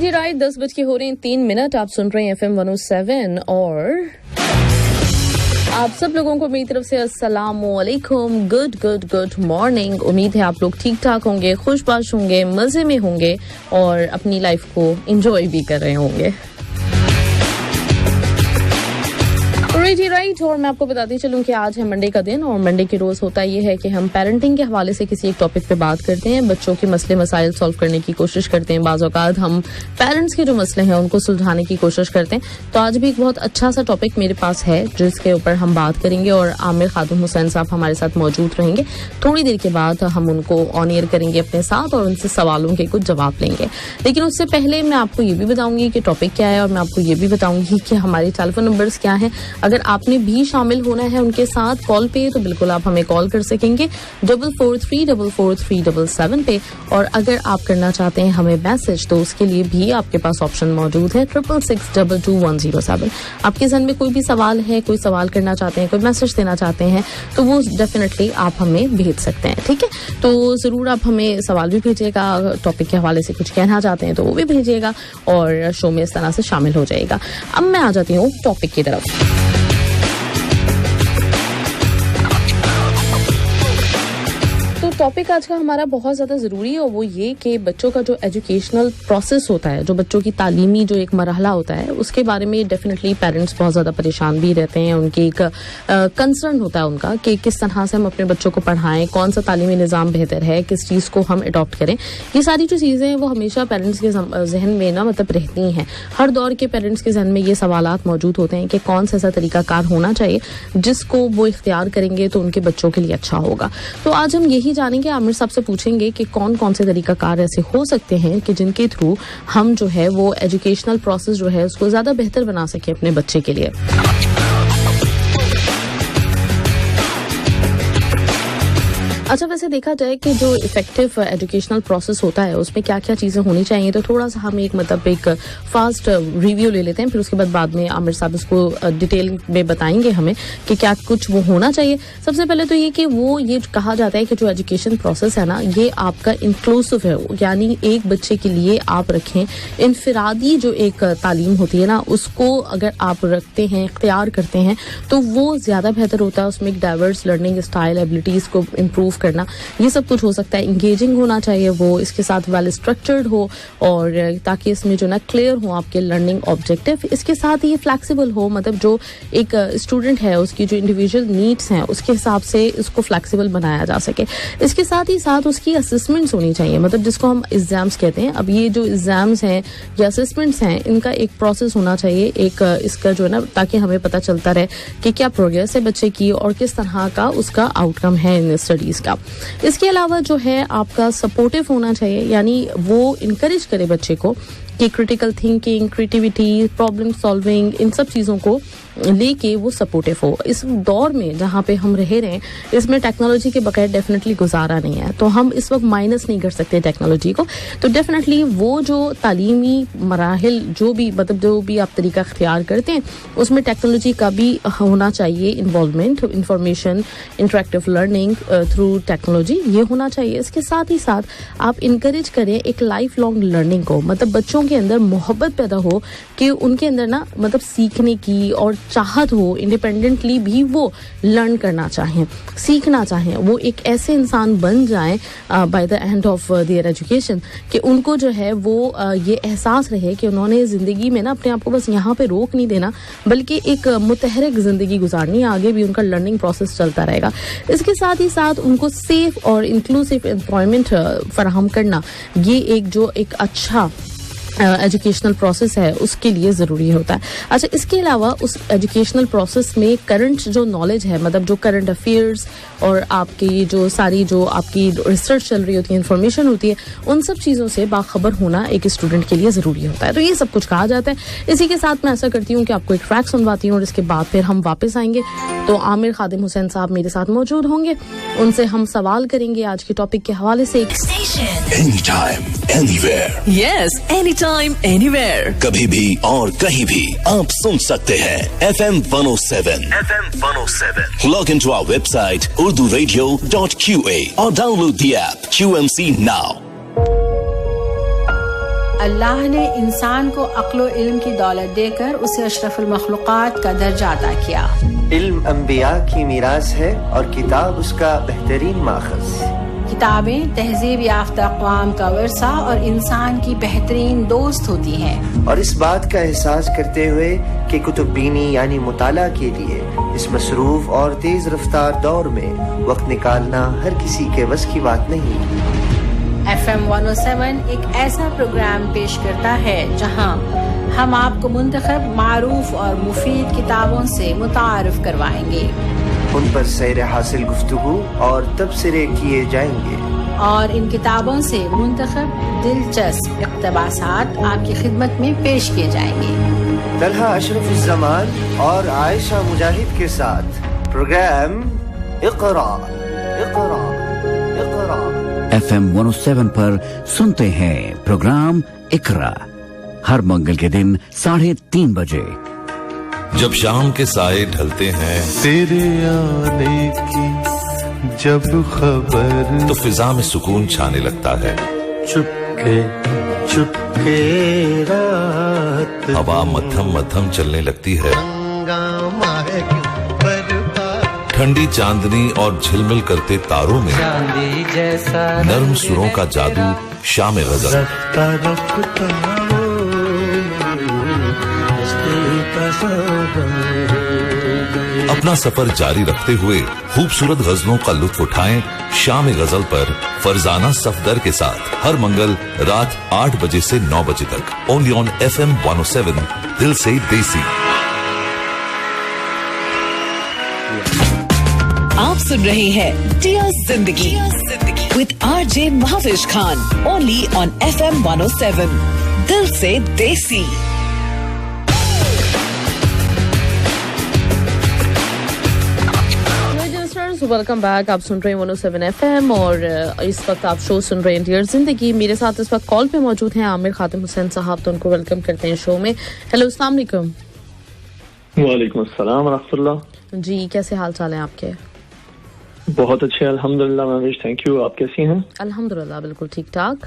जी right 10 बज के हो रहे हैं 3 मिनट। आप सुन रहे हैं FM 107 और आप सब लोगों को मेरी तरफ से अस्सलामु अलैकुम, गुड मॉर्निंग। उम्मीद है आप लोग ठीक ठाक होंगे, खुशबाश होंगे, मजे में होंगे और अपनी लाइफ को एंजॉय भी कर रहे होंगे। राइट और मैं आपको बताती चलूं कि आज है मंडे का दिन और मंडे की रोज होता ये है कि हम पेरेंटिंग के हवाले से किसी एक टॉपिक पे बात करते हैं, बच्चों के मसले मसाइल सॉल्व करने की कोशिश करते हैं। बाज़ औक़ात हम पेरेंट्स के जो मसले हैं उनको सुलझाने की कोशिश करते हैं। तो आज भी एक बहुत अच्छा सा टॉपिक मेरे पास है जिसके ऊपर हम बात करेंगे और आमिर खातून हुसैन साहब हमारे साथ मौजूद रहेंगे। थोड़ी देर के बाद हम उनको ऑन एयर करेंगे अपने साथ और उनसे सवालों के कुछ जवाब लेंगे। लेकिन उससे पहले मैं आपको ये भी बताऊंगी कि टॉपिक क्या है और मैं आपको ये भी बताऊंगी कि हमारे टेलीफोन नंबर्स क्या हैं। अगर आपने भी शामिल होना है उनके साथ कॉल पे तो बिल्कुल आप हमें कॉल कर सकेंगे 44344377 पे। और अगर आप करना चाहते हैं हमें मैसेज तो उसके लिए भी आपके पास ऑप्शन मौजूद है 66622107। आपके जहन में कोई भी सवाल है, कोई सवाल करना चाहते हैं, कोई मैसेज देना चाहते हैं तो वो डेफिनेटली आप हमें भेज सकते हैं। ठीक है, तो जरूर आप हमें सवाल भी भेजिएगा, टॉपिक के हवाले से कुछ कहना चाहते हैं तो वो भी भेजिएगा और शो में इस तरह से शामिल हो जाएगा। अब मैं आ जाती हूँ टॉपिक की तरफ। टॉपिक आज का हमारा बहुत ज़्यादा ज़रूरी है और वो ये कि बच्चों का जो एजुकेशनल प्रोसेस होता है, जो बच्चों की तालीमी जो एक मरहला होता है उसके बारे में डेफिनेटली पेरेंट्स बहुत ज़्यादा परेशान भी रहते हैं। उनकी एक कंसर्न होता है उनका कि किस तरह से हम अपने बच्चों को पढ़ाएं, कौन सा तालीमी निज़ाम बेहतर है, किस चीज़ को हम अडॉप्ट करें। ये सारी जो चीज़ें हैं वो हमेशा पेरेंट्स के जहन में ना मतलब रहती हैं। हर दौर के पेरेंट्स के जहन में ये सवालात मौजूद होते हैं कि कौन सा ऐसा तरीकाकार होना चाहिए जिसको वो इख्तियार करेंगे तो उनके बच्चों के लिए अच्छा होगा। तो आज हम यही जानेंगे, आमिर साहब से पूछेंगे कि कौन कौन से तरीकाकार ऐसे हो सकते हैं कि जिनके थ्रू हम जो है वो एजुकेशनल प्रोसेस जो है उसको ज्यादा बेहतर बना सके अपने बच्चे के लिए। अच्छा, वैसे देखा जाए कि जो इफेक्टिव एजुकेशनल प्रोसेस होता है उसमें क्या क्या चीज़ें होनी चाहिए तो थोड़ा सा हम एक फास्ट रिव्यू ले लेते हैं, फिर उसके बाद में आमिर साहब इसको डिटेल में बताएंगे हमें कि क्या कुछ वो होना चाहिए। सबसे पहले तो ये कि वो ये कहा जाता है कि जो एजुकेशन प्रोसेस है ना ये आपका इंक्लूसिव है, यानी एक बच्चे के लिए आप रखें इनफिरादी जो एक तालीम होती है ना उसको अगर आप रखते हैं, इख्तियार करते हैं तो वो ज़्यादा बेहतर होता है। उसमें एक डाइवर्स लर्निंग स्टाइल, एबिलिटीज़ को इम्प्रूव करना, ये सब कुछ हो सकता है। इंगेजिंग होना चाहिए वो, इसके साथ वेल स्ट्रक्चर्ड हो और ताकि इसमें जो ना क्लियर हो आपके लर्निंग ऑब्जेक्टिव। इसके साथ ये फ्लेक्सिबल हो, मतलब जो एक स्टूडेंट है उसकी जो इंडिविजुअल नीड्स हैं उसके हिसाब से इसको फ्लेक्सिबल बनाया जा सके। इसके साथ ही साथ उसकी असेसमेंट्स होनी चाहिए, मतलब जिसको हम एग्जाम्स कहते हैं। अब ये जो एग्जाम्स हैं या असेसमेंट्स हैं इनका एक प्रोसेस होना चाहिए, एक इसका जो है ना ताकि हमें पता चलता रहे कि क्या प्रोग्रेस है बच्चे की और किस तरह का उसका आउटकम है इन स्टडीज का। इसके अलावा जो है आपका सपोर्टिव होना चाहिए, यानी वो इनकरेज करे बच्चे को कि critical thinking, creativity, problem solving, इन सब चीज़ों को लेके वो सपोर्टिव हो। इस दौर में जहाँ पे हम रह रहे हैं इसमें टेक्नोलॉजी के बगैर डेफिनेटली गुजारा नहीं है, तो हम इस वक्त माइनस नहीं कर सकते टेक्नोलॉजी को। तो डेफिनेटली वो जो तालीमी मराहिल जो भी आप तरीका अख्तियार करते हैं उसमें टेक्नोलॉजी का भी होना चाहिए involvement, information, interactive learning through technology, ये होना चाहिए। इसके साथ ही साथ आप इनकरेज करें एक लाइफ लॉन्ग लर्निंग को, मतलब बच्चों के अंदर मोहब्बत पैदा हो कि उनके अंदर ना मतलब सीखने की और चाहत हो, इंडिपेंडेंटली भी वो लर्न करना चाहें, सीखना चाहें, वो एक ऐसे इंसान बन जाएं by the end of their education कि उनको जो है वो ये एहसास रहे कि उन्होंने ज़िंदगी में ना अपने आप को बस यहाँ पे रोक नहीं देना बल्कि एक मुतहरक ज़िंदगी गुजारनी है, आगे भी उनका लर्निंग प्रोसेस चलता रहेगा। इसके साथ ही साथ उनको सेफ और इंक्लूसिव एम्प्लॉयमेंट फराहम करना, ये एक जो एक अच्छा एजुकेशनल प्रोसेस है उसके लिए ज़रूरी होता है। अच्छा, इसके अलावा उस एजुकेशनल प्रोसेस में करंट जो नॉलेज है, मतलब जो करंट अफेयर्स और आपकी जो सारी जो आपकी रिसर्च चल रही होती है, इंफॉर्मेशन होती है, उन सब चीज़ों से बाखबर होना एक स्टूडेंट के लिए ज़रूरी होता है। तो ये सब कुछ कहा जाता है। इसी के साथ मैं ऐसा करती हूँ कि आपको एक ट्रैक सुनवाती हूँ और इसके बाद फिर हम वापस आएंगे। तो आमिर खादिम हुसैन साहब मेरे साथ मौजूद होंगे, उनसे हम सवाल करेंगे आज के टॉपिक के हवाले से। Anytime, anywhere. Yes, anytime, anywhere. कभी भी और कहीं भी आप सुन सकते हैं FM 107. FM 107. Log into our website urduradio.qa or download the app QMC now. अल्लाह ने इंसान को अक्ल व इल्म की दौलत देकर उसे अशरफुल मखलूक़ात का दर्जा अता किया। इल्म अंबिया की मीरास है और किताब उसका बेहतरीन माखज़। किताबें तहज़ीब याफ्ता अक़वाम का वर्सा और इंसान की बेहतरीन दोस्त होती हैं। और इस बात का एहसास करते हुए कि कुतुबीनी यानी मुताला के लिए इस मसरूफ़ और तेज़ रफ्तार दौर में वक्त निकालना हर किसी के बस की बात नहीं। FM 107 एक ऐसा प्रोग्राम पेश करता है जहां हम आपको मुंतखब मारूफ और मुफीद किताबों से मुतारिफ करवाएंगे। उन पर सैर हासिल गुफ्तगू और तबसरे किए जाएंगे और इन किताबों से मुंतखब दिलचस्प इक़्तिबासात आपकी खिदमत में पेश किए जाएंगे। तलहा अशरफुज़्ज़मान और आयशा मुजाहिद के साथ प्रोग्राम इक़रा इक़रा इक़रा FM 107 पर सुनते हैं प्रोग्राम इक़रा हर मंगल के दिन 3:30 बजे। जब शाम के साए ढलते हैं तेरे आने की जब खबर तो फिजा में सुकून छाने लगता है। चुपके चुपके रात हवा मद्धम मद्धम चलने लगती है। ठंडी चांदनी और झिलमिल करते तारों में नर्म सुरों का जादू शाम गज़ल। अपना सफर जारी रखते हुए खूबसूरत गजलों का लुत्फ उठाएं शाम गजल पर फरजाना सफदर के साथ हर मंगल रात 8 बजे से 9 बजे तक ओनली ऑन FM 107 दिल से देसी। आप सुन रहे हैं dear Zindagi with RJ Mahfiz Khan only on FM 107 दिल से देसी। Welcome back. आप सुन रहे हैं 107 FM और इस वक्त आप शो सुन रहे हैं डियर जिंदगी। मेरे साथ इस वक्त कॉल पे मौजूद हैं आमिर खातिम हुसैन साहब, तो उनको वेलकम करते हैं शो में। हेलो, अस्सलाम वालेकुम। वालेकुम अस्सलाम व रहमतुल्लाह। जी, कैसे हाल चाल हैं आपके? बहुत अच्छे अल्हम्दुलिल्लाह महफिज, थैंक यू। आप कैसी हैं? अल्हम्दुलिल्लाह बिल्कुल ठीक ठाक।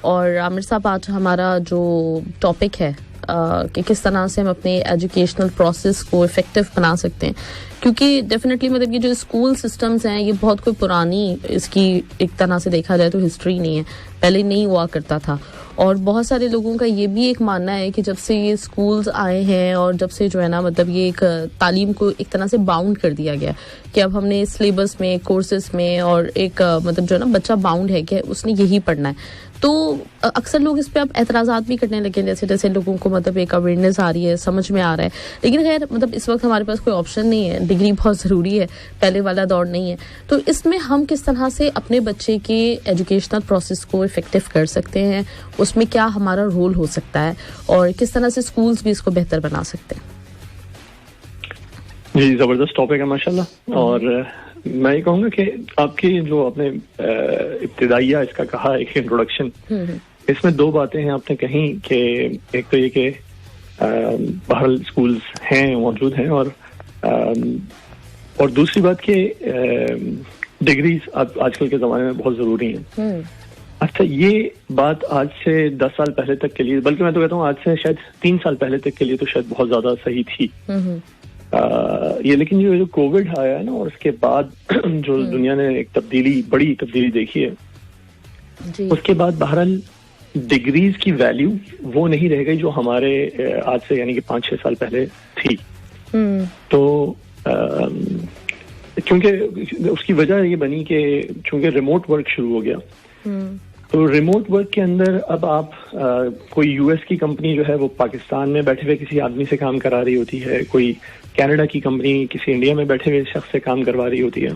और आमिर साहब, आज हमारा जो टॉपिक है कि किस तरह से हम अपने एजुकेशनल प्रोसेस को इफेक्टिव बना सकते हैं, क्योंकि डेफिनेटली मतलब ये जो स्कूल सिस्टम्स हैं ये बहुत कोई पुरानी इसकी एक तरह से देखा जाए तो हिस्ट्री नहीं है, पहले नहीं हुआ करता था। और बहुत सारे लोगों का ये भी एक मानना है कि जब से ये स्कूल्स आए हैं और जब से जो है ना मतलब ये एक तालीम को एक तरह से बाउंड कर दिया गया कि अब हमने सिलेबस में कोर्सेज में और एक मतलब जो है ना बच्चा बाउंड है कि उसने यही पढ़ना है। तो अक्सर लोग इस पे अब एतराज़ात भी करने लगे, जैसे जैसे लोगों को मतलब एक अवेयरनेस आ रही है, समझ में आ रहा है। लेकिन खैर मतलब इस वक्त हमारे पास कोई ऑप्शन नहीं है, डिग्री बहुत ज़रूरी है, पहले वाला दौर नहीं है। तो इसमें हम किस तरह से अपने बच्चे के एजुकेशनल प्रोसेस को इफेक्टिव कर सकते हैं, उसमें क्या हमारा रोल हो सकता है और किस तरह से स्कूल्स भी इसको बेहतर बना सकते हैं? जी, ज़बरदस्त टॉपिक है माशाल्लाह। और मैं ये कहूँगा कि आपकी जो आपने इब्तिदाइया इसका कहा एक इंट्रोडक्शन, इसमें दो बातें हैं आपने कही कि एक तो ये कि बहरहाल स्कूल्स हैं, मौजूद हैं, और दूसरी बात कि डिग्रीज आजकल के ज़माने में बहुत ज़रूरी हैं। अच्छा, ये बात आज से 10 साल पहले तक के लिए, बल्कि मैं तो कहता हूँ आज से शायद 3 साल पहले तक के लिए तो शायद बहुत ज़्यादा सही थी। ये लेकिन जो कोविड आया है ना, और उसके बाद जो दुनिया ने एक बड़ी तब्दीली देखी है, उसके बाद बहरहाल डिग्रीज की वैल्यू वो नहीं रह गई जो हमारे आज से यानी कि 5-6 साल पहले थी। तो क्योंकि उसकी वजह ये बनी कि चूंकि रिमोट वर्क शुरू हो गया, तो रिमोट वर्क के अंदर अब आप कोई यूएस की कंपनी जो है वो पाकिस्तान में बैठे हुए किसी आदमी से काम करा रही होती है, कोई कनाडा की कंपनी किसी इंडिया में बैठे हुए शख्स से काम करवा रही होती है,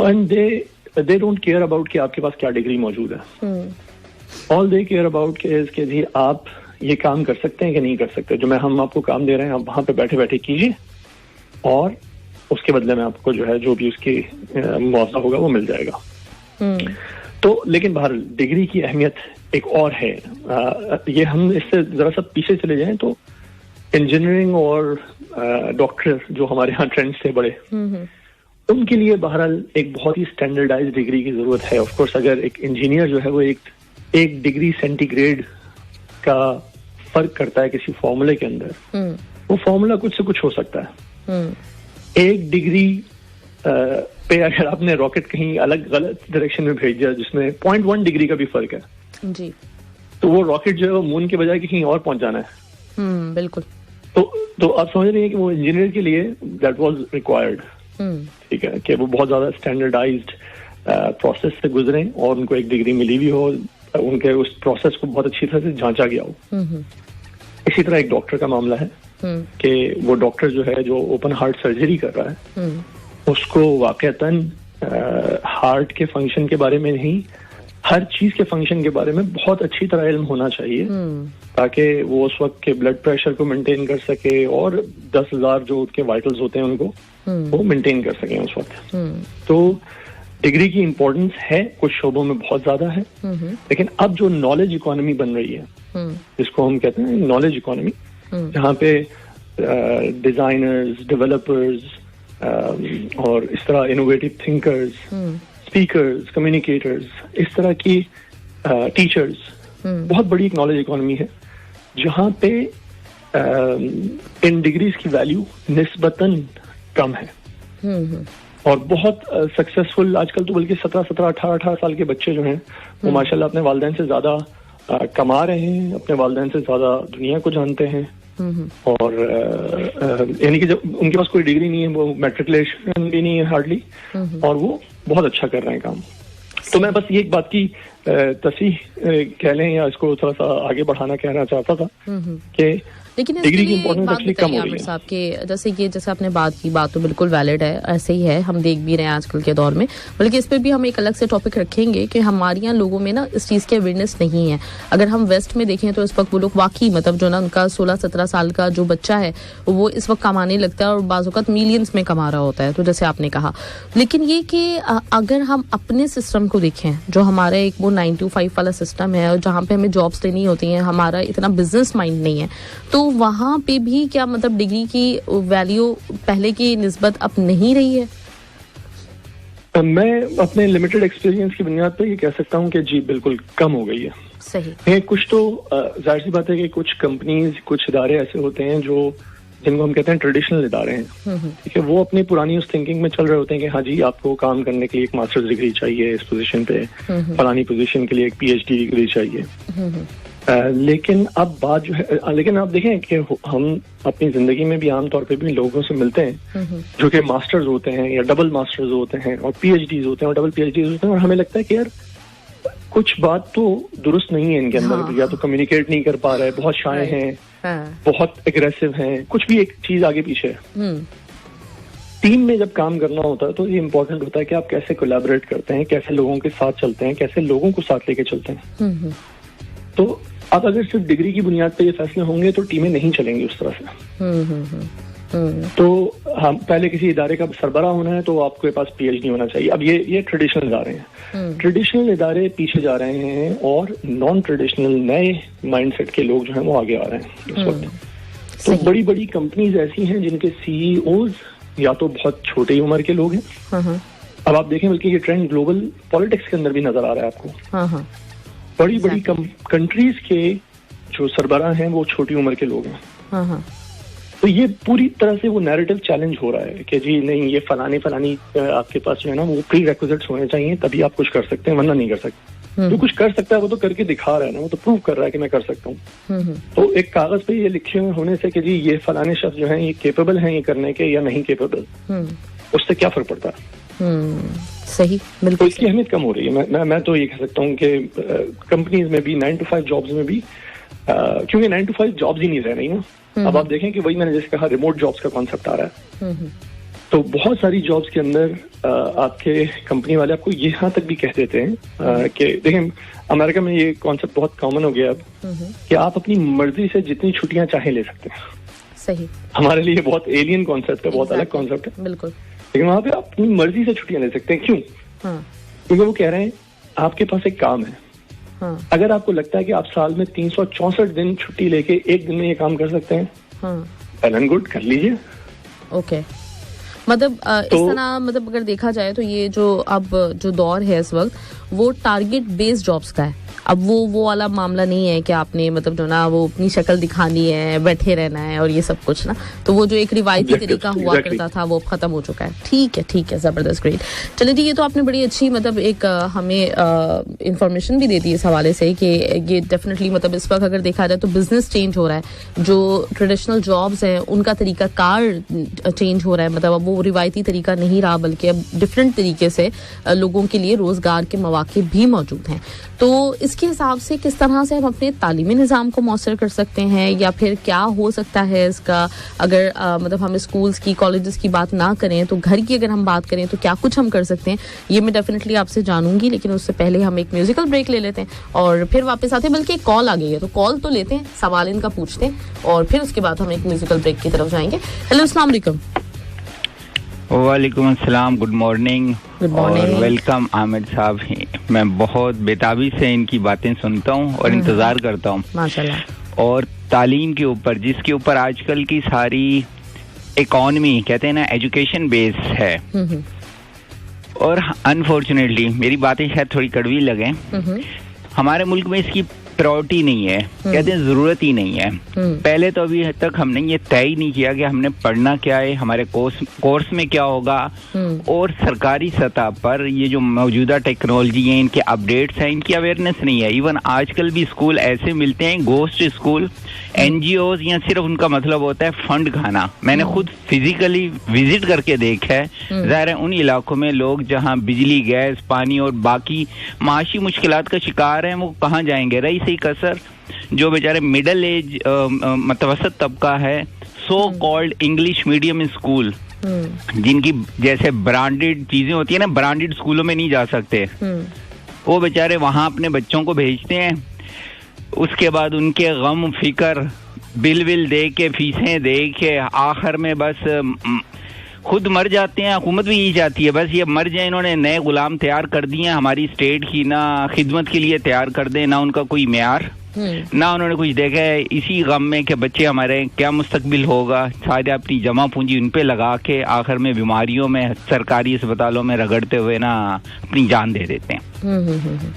and they don't care about कि आपके पास क्या डिग्री मौजूद है। ऑल दे केयर अबाउट कि जी आप ये काम कर सकते हैं कि नहीं कर सकते, जो हम आपको काम दे रहे हैं आप वहां पे बैठे बैठे कीजिए और उसके बदले में आपको जो है जो भी उसकी मुआवजा होगा वो मिल जाएगा। तो लेकिन बाहर डिग्री की अहमियत एक और है। ये हम इससे जरा सा पीछे चले जाएं तो इंजीनियरिंग और डॉक्टर जो हमारे यहाँ ट्रेंड्स थे बड़े, उनके लिए बहरहाल एक बहुत ही स्टैंडर्डाइज्ड डिग्री की जरूरत है। ऑफ कोर्स अगर एक इंजीनियर जो है वो एक डिग्री सेंटीग्रेड का फर्क करता है किसी फॉर्मूले के अंदर, वो फॉर्मूला कुछ से कुछ हो सकता है। 1 डिग्री पे अगर आपने रॉकेट कहीं अलग गलत डायरेक्शन में भेज दिया जिसमें 0.1 डिग्री का भी फर्क है जी, तो वो रॉकेट जो है वो मून के बजाय कहीं और पहुंच जाना है। बिल्कुल। तो आप समझ रहे हैं कि वो इंजीनियर के लिए दैट वाज रिक्वायर्ड, ठीक है, कि वो बहुत ज्यादा स्टैंडर्डाइज्ड प्रोसेस से गुजरे और उनको 1 डिग्री मिली भी हो, उनके उस प्रोसेस को बहुत अच्छी तरह से जांचा गया हो। इसी तरह एक डॉक्टर का मामला है कि वो डॉक्टर जो है जो ओपन हार्ट सर्जरी कर रहा है उसको वाकईतन हार्ट के फंक्शन के बारे में नहीं, हर चीज के फंक्शन के बारे में बहुत अच्छी तरह इल्म होना चाहिए ताकि वो उस वक्त के ब्लड प्रेशर को मेंटेन कर सके और 10,000 जो उसके वाइटल्स होते हैं उनको वो मेंटेन कर सके उस वक्त। तो डिग्री की इम्पोर्टेंस है, कुछ शोबों में बहुत ज्यादा है, लेकिन अब जो नॉलेज इकोनॉमी बन रही है जिसको हम कहते हैं नॉलेज इकोनॉमी, जहाँ पे डिजाइनर्स, डेवलपर्स और इस तरह इनोवेटिव थिंकर्स, स्पीकर्स, कम्युनिकेटर्स, इस तरह की टीचर्स, बहुत बड़ी एक नॉलेज इकोनॉमी है जहाँ पे इन डिग्रीज की वैल्यू निस्बतन कम है और बहुत सक्सेसफुल आजकल तो बल्कि 17-18 साल के बच्चे जो हैं वो माशाल्लाह अपने वालिदैन से ज्यादा कमा रहे हैं, अपने वालिदैन से ज्यादा दुनिया को जानते हैं और यानी कि जब उनके पास कोई डिग्री नहीं है, वो मैट्रिकुलेशन भी नहीं है हार्डली, और वो बहुत अच्छा कर रहे हैं काम। तो मैं बस ये एक बात की तस्वीर कह लें या इसको थोड़ा सा आगे बढ़ाना कहना चाहता था कि लेकिन डिग्री की इम्पोर्टेंस एक्चुअली कम हो रही है। साहब के जैसे आपने बात की, बात तो बिल्कुल वैलिड है, ऐसे ही है, हम देख भी रहे हैं आजकल के दौर में, बल्कि इस पे भी हम एक अलग से टॉपिक रखेंगे कि हमारे यहाँ लोगों में ना इस चीज़ की अवेयरनेस नहीं है। अगर हम वेस्ट में देखें तो इस वक्त वो लोग वाकई मतलब जो ना उनका 16-17 साल का जो बच्चा है वो इस वक्त कमाने लगता है और बाज़-औक़ात मिलियंस में कमा रहा होता है, तो जैसे आपने कहा। लेकिन ये कि अगर हम अपने सिस्टम को देखें जो हमारा एक वो 9 to 5 वाला सिस्टम है और जहाँ पे हमें जॉब्स लेनी होती हैं, हमारा इतना बिजनेस माइंड नहीं है, तो वहाँ पे भी क्या मतलब डिग्री की वैल्यू पहले की निस्बत अब नहीं रही है? मैं अपने लिमिटेड एक्सपीरियंस की बुनियाद पर ये कह सकता हूँ कि जी बिल्कुल कम हो गई है। सही। कुछ तो जाहिर सी बात है कि कुछ कंपनीज, कुछ इदारे ऐसे होते हैं जो जिनको हम कहते हैं ट्रेडिशनल इदारे हैं, ठीक है, वो अपनी पुरानी उस थिंकिंग में चल रहे होते हैं कि हाँ जी आपको काम करने के लिए एक मास्टर्स डिग्री चाहिए इस पोजीशन पे, फलानी पोजीशन के लिए एक PhD डिग्री चाहिए। लेकिन अब बात जो है, लेकिन आप देखें कि हम अपनी जिंदगी में भी आमतौर पे भी लोगों से मिलते हैं जो कि मास्टर्स होते हैं या डबल मास्टर्स होते हैं और PhDs होते हैं और डबल PhDs होते हैं, और हमें लगता है कि यार कुछ बात तो दुरुस्त नहीं है इनके अंदर। हाँ। या तो कम्युनिकेट नहीं कर पा रहे, बहुत शाय हैं, बहुत एग्रेसिव हैं, कुछ भी एक चीज आगे पीछे है। टीम में जब काम करना होता है तो ये इम्पोर्टेंट होता है कि आप कैसे कोलैबोरेट करते हैं, कैसे लोगों के साथ चलते हैं, कैसे लोगों को साथ लेके चलते हैं। तो अब अगर सिर्फ डिग्री की बुनियाद पे ये फैसले होंगे तो टीमें नहीं चलेंगी उस तरह से। तो हम पहले किसी इदारे का सरबरा होना है तो आपके पास PhD होना चाहिए। अब ये ट्रेडिशनल इदारे हैं, ट्रेडिशनल इदारे पीछे जा रहे हैं और नॉन ट्रेडिशनल नए माइंडसेट के लोग जो हैं वो आगे आ रहे हैं इस वक्त। तो बड़ी बड़ी कंपनीज ऐसी हैं जिनके CEOs या तो बहुत छोटी उम्र के लोग हैं। अब आप देखें बल्कि ये ट्रेंड ग्लोबल पॉलिटिक्स के अंदर भी नजर आ रहा है आपको। बड़ी बड़ी कंट्रीज के जो सरबराह हैं वो छोटी उम्र के लोग हैं। तो ये पूरी तरह से वो नैरेटिव चैलेंज हो रहा है कि जी नहीं, ये फलानी आपके पास जो है ना वो प्री रेक्विजिट्स होने चाहिए तभी आप कुछ कर सकते हैं, वरना नहीं कर सकते। जो कुछ कर सकता है वो तो करके दिखा रहा है ना, वो तो प्रूव कर रहा है कि मैं कर सकता हूँ। तो एक कागज पे ये लिखे हुए होने से कि जी ये फलाने शख्स जो है ये केपेबल हैं ये करने के या नहीं केपेबल, उससे क्या फर्क पड़ता है? सही, बिल्कुल। तो इसकी अहमियत कम हो रही है। मैं तो ये कह सकता हूँ कि कंपनीज में भी 9 to 5 जॉब्स में भी क्योंकि 9 to 5 जॉब्स ही नहीं रह रही ना। अब आप देखें कि वही मैंने जैसे कहा रिमोट जॉब्स का कॉन्सेप्ट आ रहा है। तो बहुत सारी जॉब्स के अंदर आपके कंपनी वाले आपको यहाँ तक भी कह देते हैं कि देखें अमेरिका में ये कॉन्सेप्ट बहुत कॉमन हो गया अब कि आप अपनी मर्जी से जितनी छुट्टियां चाहे ले सकते हैं। सही। हमारे लिए बहुत एलियन कॉन्सेप्ट है, बहुत अलग कॉन्सेप्ट है। बिल्कुल। लेकिन वहां पे आप अपनी मर्जी से छुट्टियां ले सकते हैं। क्यों? क्योंकि वो कह रहे हैं आपके पास एक काम है। अगर आपको लगता है कि आप साल में 364 दिन छुट्टी लेके एक दिन में ये काम कर सकते हैं, वेल एंड गुड, कर लीजिए। ओके। मतलब इस तरह मतलब अगर देखा जाए तो ये जो अब जो दौर है इस वक्त वो टारगेट बेस्ड जॉब्स का है। अब वो वाला मामला नहीं है कि आपने मतलब जो ना वो अपनी शक्ल दिखानी है, बैठे रहना है और ये सब कुछ ना, तो वो जो एक रिवायती तरीका हुआ करता था वो खत्म हो चुका है। ठीक है, जबरदस्त, ग्रेट। चलिए जी, ये तो आपने बड़ी अच्छी मतलब एक हमें इंफॉर्मेशन भी दे दी इस हवाले से कि ये डेफिनेटली मतलब इस वक्त अगर देखा जाए तो बिजनेस चेंज हो रहा है, जो ट्रेडिशनल जॉब्स हैं उनका तरीका कार चेंज हो रहा है, मतलब अब वो रिवायती तरीका नहीं रहा बल्कि अब डिफरेंट तरीके से लोगों के लिए रोजगार के मौके भी मौजूद हैं। तो इसके हिसाब से किस तरह से हम अपने तालीमी निज़ाम को मौसर कर सकते हैं, या फिर क्या हो सकता है इसका, अगर मतलब हम स्कूल्स की कॉलेजेस की बात ना करें तो घर की अगर हम बात करें तो क्या कुछ हम कर सकते हैं, ये मैं डेफिनेटली आपसे जानूंगी। लेकिन उससे पहले हम एक म्यूजिकल ब्रेक ले लेते हैं और फिर वापस आते हैं। बल्कि एक कॉल आ गई है तो कॉल तो लेते हैं, सवाल इनका पूछते हैं और फिर उसके बाद हम एक म्यूजिकल ब्रेक की तरफ जाएंगे। हेलो, अस्सलाम वालेकुम। वालेकुम अस्सलाम, गुड मॉर्निंग और वेलकम आमिर साहब। मैं बहुत बेताबी से इनकी बातें सुनता हूँ और इंतजार करता हूँ माशाल्लाह। और तालीम के ऊपर, जिसके ऊपर आजकल की सारी इकॉनमी कहते हैं ना एजुकेशन बेस है, और अनफॉर्चुनेटली मेरी बातें शायद थोड़ी कड़वी लगे, हमारे मुल्क में इसकी प्रायोरिटी नहीं है, कहते हैं जरूरत ही नहीं है। पहले तो अभी तक हमने ये तय ही नहीं किया कि हमने पढ़ना क्या है, हमारे कोर्स में क्या होगा, और सरकारी सतह पर ये जो मौजूदा टेक्नोलॉजी है इनके अपडेट्स हैं, इनकी अवेयरनेस नहीं है। इवन आजकल भी स्कूल ऐसे मिलते हैं, गोस्ट स्कूल, एनजीओ, या सिर्फ उनका मतलब होता है फंड खाना। मैंने खुद फिजिकली विजिट करके देखा है। जाहिर है उन इलाकों में लोग जहाँ बिजली, गैस, पानी और बाकी माशी मुश्किलात का शिकार हैं, वो कहाँ जाएंगे? रही सही कसर जो बेचारे मिडिल एज मतवसत तबका है, so called English medium school, जिनकी जैसे ब्रांडेड चीजें होती है ना, ब्रांडेड स्कूलों में नहीं जा सकते, वो बेचारे वहां अपने बच्चों को भेजते हैं। उसके बाद उनके गम फिकर बिल दे के, फीसें दे के, आखिर में बस खुद मर जाते हैं। हुकूमत भी यही चाहती है बस ये मर जाए, इन्होंने नए गुलाम तैयार कर दिए हैं हमारी स्टेट की, ना खिदमत के लिए तैयार कर दें, ना उनका कोई मेयार, ना उन्होंने कुछ देखा है। इसी गम में कि बच्चे हमारे क्या मुस्तकबिल होगा, सारे अपनी जमा पूंजी उन पे लगा के आखिर में बीमारियों में सरकारी अस्पतालों में रगड़ते हुए ना अपनी जान दे देते हैं।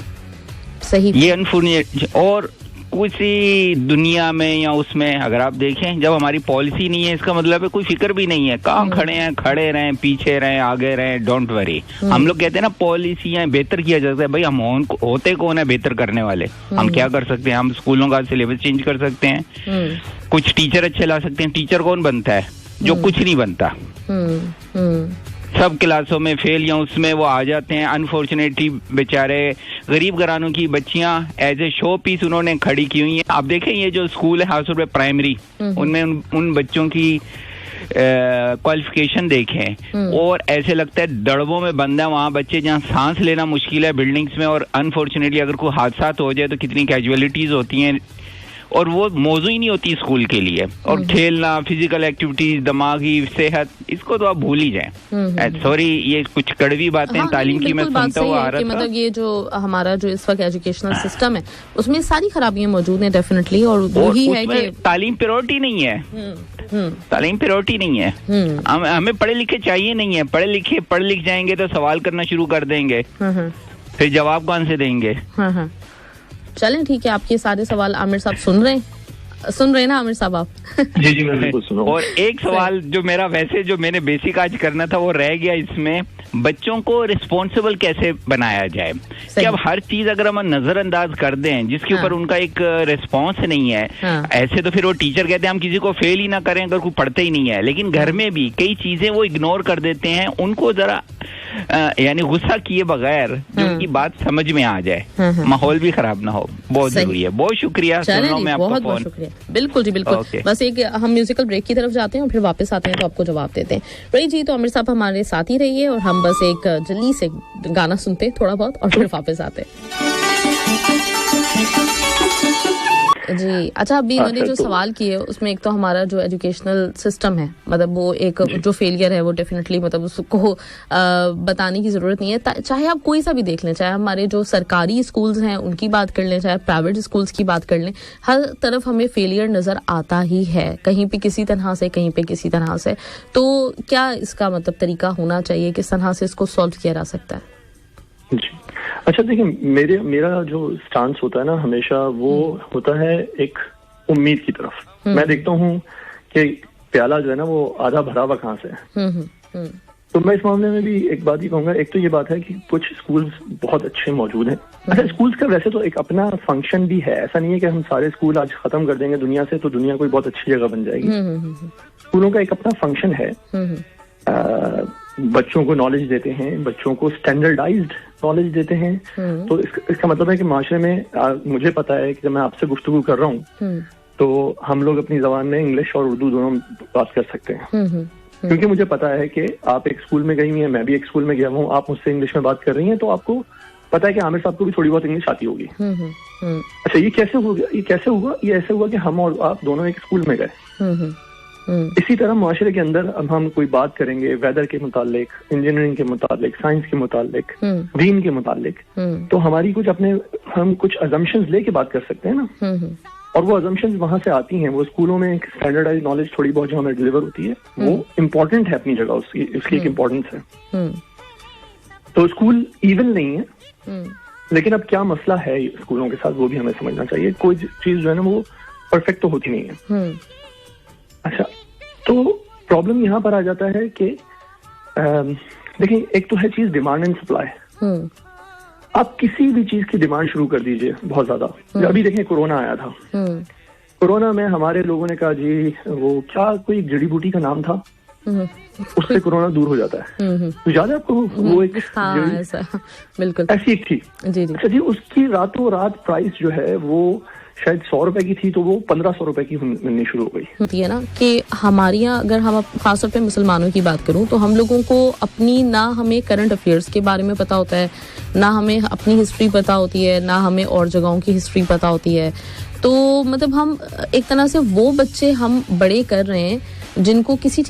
सही, ये अनफॉर्चुनेट। और उसी दुनिया में या उसमें अगर आप देखें, जब हमारी पॉलिसी नहीं है, इसका मतलब है कोई फिक्र भी नहीं है, कहाँ खड़े हैं, खड़े रहें, पीछे रहें, आगे रहें, डोंट वरी। हम लोग कहते हैं ना पॉलिसियां बेहतर किया जाता है, भाई हम होते कौन है बेहतर करने वाले? हम क्या कर सकते हैं? हम स्कूलों का सिलेबस चेंज कर सकते हैं, कुछ टीचर अच्छे ला सकते हैं। टीचर कौन बनता है? जो कुछ नहीं बनता, सब क्लासों में फेल या उसमें वो आ जाते हैं। अनफॉर्चुनेटली बेचारे गरीब घरानों की बच्चियां एज ए शो पीस उन्होंने खड़ी की हुई हैं। आप देखें ये जो स्कूल है खासतौर पे प्राइमरी, उनमें उन बच्चों की क्वालिफिकेशन देखें और ऐसे लगता है दड़बों में बंद है वहाँ बच्चे, जहाँ सांस लेना मुश्किल है बिल्डिंग्स में। और अनफॉर्चुनेटली अगर कोई हादसा हो जाए तो कितनी कैजुअलिटीज होती हैं, और वो मौजू ही नहीं होती स्कूल के लिए। और खेलना, फिजिकल एक्टिविटीज, दिमागी सेहत, इसको तो आप भूल ही जाएं। सॉरी ये कुछ कड़वी बातें तालीम की मैं सुनता हुआ आ रहा था। मतलब ये जो हमारा जो इस वक्त एजुकेशनल सिस्टम है उसमें सारी खराबियां मौजूद हैं डेफिनेटली, और वही है कि तालीम प्रायोरिटी नहीं है। तालीम प्रायोरिटी नहीं है। हमें पढ़े लिखे चाहिए नहीं है। पढ़ लिख जाएंगे तो सवाल करना शुरू कर देंगे, फिर जवाब कौन से देंगे? चलें ठीक है, आपके सारे सवाल आमिर साहब सुन रहे हैं ना आमिर साहब आप? जी मैं बिल्कुल सुन रहा हूं। और एक सवाल जो मेरा वैसे जो मैंने बेसिक आज करना था वो रह गया, इसमें बच्चों को रिस्पॉन्सिबल कैसे बनाया जाए कि अब हर चीज अगर हम नजरअंदाज कर दें जिसके ऊपर उनका एक रिस्पॉन्स नहीं है, ऐसे तो फिर वो टीचर कहते हैं हम किसी को फेल ही ना करें अगर कोई पढ़ते ही नहीं है। लेकिन घर में भी कई चीजें वो इग्नोर कर देते हैं, उनको जरा यानी गुस्सा किए बगैर जो उनकी बात समझ में आ जाए, माहौल भी खराब ना हो, बहुत जरूरी है। बहुत शुक्रिया, सुन रहा हूं मैं आपका फोन। शुक्रिया, बिल्कुल जी बिल्कुल। बस एक हम म्यूजिकल ब्रेक की तरफ जाते हैं और फिर वापस आते हैं तो आपको जवाब देते हैं। रही जी, तो आमिर साहब हमारे साथ ही रहिए और हम बस एक जल्दी से गाना सुनते हैं थोड़ा बहुत और फिर वापस आते हैं जी। अच्छा, अभी इन्होंने जो सवाल किए उसमें एक तो हमारा जो एजुकेशनल सिस्टम है, मतलब वो एक जो फेलियर है वो डेफिनेटली मतलब उसको बताने की जरूरत नहीं है। चाहे आप कोई सा भी देख लें, चाहे हमारे जो सरकारी स्कूल्स हैं उनकी बात कर लें, चाहे प्राइवेट स्कूल्स की बात कर लें, हर तरफ हमें फेलियर नजर आता ही है, कहीं पे किसी तरह से, कहीं पे किसी तरह से। तो क्या इसका मतलब तरीका होना चाहिए, किस तरह से इसको सॉल्व किया जा सकता है? जी अच्छा देखिए, मेरा जो स्टांस होता है ना हमेशा वो होता है एक उम्मीद की तरफ। मैं देखता हूँ कि प्याला जो है ना वो आधा भरा हुआ कहाँ से है। तो मैं इस मामले में भी एक बात ही कहूंगा। एक तो ये बात है कि कुछ स्कूल्स बहुत अच्छे मौजूद हैं। अच्छा, स्कूल्स का वैसे तो एक अपना फंक्शन भी है, ऐसा नहीं है कि हम सारे स्कूल आज खत्म कर देंगे दुनिया से तो दुनिया कोई बहुत अच्छी जगह बन जाएगी। स्कूलों का एक अपना फंक्शन है। बच्चों को नॉलेज देते हैं, बच्चों को स्टैंडर्डाइज्ड नॉलेज देते हैं। तो इसका मतलब है कि माशरे में मुझे पता है कि जब मैं आपसे गुफ्तगू कर रहा हूँ तो हम लोग अपनी जबान में इंग्लिश और उर्दू दोनों बात कर सकते हैं, क्योंकि मुझे पता है कि आप एक स्कूल में गई हुई हैं, मैं भी एक स्कूल में गया हूँ, आप मुझसे इंग्लिश में बात कर रही हैं, तो आपको पता है कि आमिर साहब को भी थोड़ी बहुत इंग्लिश आती होगी। अच्छा, ये कैसे हो गया? ये ऐसे हुआ कि हम और आप दोनों एक स्कूल में गए। इसी तरह माशरे के अंदर अब हम कोई बात करेंगे वेदर के मुतालिक, इंजीनियरिंग के मुतालिक, साइंस के मुतालिक, दीन के मुतालिक, तो हमारी हम कुछ अजम्पशंस लेके बात कर सकते हैं ना। और वो अजम्पशंस वहां से आती हैं, वो स्कूलों में एक स्टैंडर्डाइज नॉलेज थोड़ी बहुत जो हमें डिलीवर होती है वो इम्पोर्टेंट है अपनी जगह, उसकी एक इम्पोर्टेंस है। तो स्कूल इवन नहीं है, लेकिन अब क्या मसला है स्कूलों के साथ वो भी हमें समझना चाहिए। कोई चीज जो है ना वो परफेक्ट तो होती नहीं है। अच्छा, तो प्रॉब्लम यहाँ पर आ जाता है कि देखिए, एक तो है चीज डिमांड एंड सप्लाई। आप किसी भी चीज की डिमांड शुरू कर दीजिए बहुत ज्यादा। अभी देखें, कोरोना आया था। कोरोना में हमारे लोगों ने कहा जी वो क्या कोई जड़ी बूटी का नाम था, उससे कोरोना दूर हो जाता है। तो याद है आपको वो एक बिल्कुल ऐसी एक थी जी। अच्छा जी, उसकी रातों रात प्राइस जो है वो शायद 100 रुपए की थी तो वो 1500 रुपए की मिलनी शुरू हो गई। होती है ना कि हमारे यहाँ, अगर हम खासतौर पे मुसलमानों की बात करूँ तो हम लोगों को अपनी, ना हमें करंट अफेयर्स के बारे में पता होता है, ना हमें अपनी हिस्ट्री पता होती है, ना हमें और जगहों की हिस्ट्री पता होती है। तो मतलब हम एक तरह से वो बच्चे हम बड़े कर रहे हैं जिनको किसी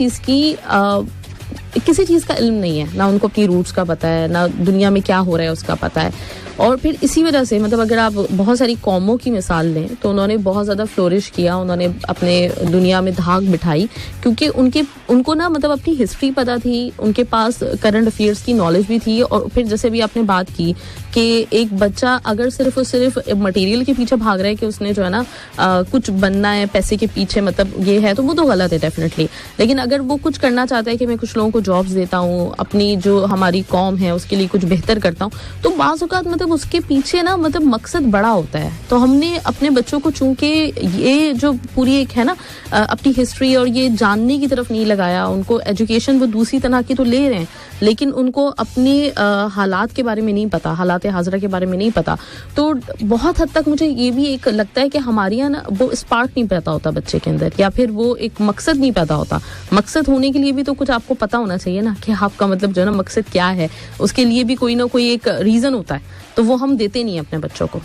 चीज़ का इल्म नहीं है, ना उनको अपनी रूट्स का पता है, ना दुनिया में क्या हो रहा है उसका पता है। और फिर इसी वजह से मतलब अगर आप बहुत सारी कौमों की मिसाल लें तो उन्होंने बहुत ज़्यादा फ्लोरिश किया, उन्होंने अपने दुनिया में धाक बिठाई, क्योंकि उनको ना मतलब अपनी हिस्ट्री पता थी, उनके पास करंट अफेयर्स की नॉलेज भी थी। और फिर जैसे भी आपने बात की कि एक बच्चा अगर सिर्फ मटेरियल के पीछे भाग रहा है कि उसने जो है ना कुछ बनना है, पैसे के पीछे मतलब ये है, तो वो तो गलत है डेफिनेटली। लेकिन अगर वो कुछ करना चाहता है कि मैं कुछ लोगों को जॉब्स देता हूँ, अपनी जो हमारी कौम है उसके लिए कुछ बेहतर करता हूँ, तो बाज़ औक़ात मतलब उसके पीछे ना मतलब मकसद बड़ा होता है। तो हमने अपने बच्चों को चूंकि ये जो पूरी एक है ना अपनी हिस्ट्री और ये जानने की तरफ नहीं लगाया, उनको एजुकेशन वो दूसरी तरह की तो ले रहे हैं, लेकिन उनको अपने हालात के बारे में नहीं पता, हालात हाज़िरा के बारे में नहीं पता। तो बहुत हद तक मुझे ये भी एक लगता है कि हमारे यहाँ ना वो स्पार्क नहीं पैदा होता बच्चे के अंदर, या फिर वो एक मकसद नहीं पैदा होता। मकसद होने के लिए भी तो कुछ आपको पता होना चाहिए ना कि आपका मतलब जो है ना मकसद क्या है, उसके लिए भी कोई ना कोई एक रीज़न होता है, तो वो हम देते नहीं अपने बच्चों को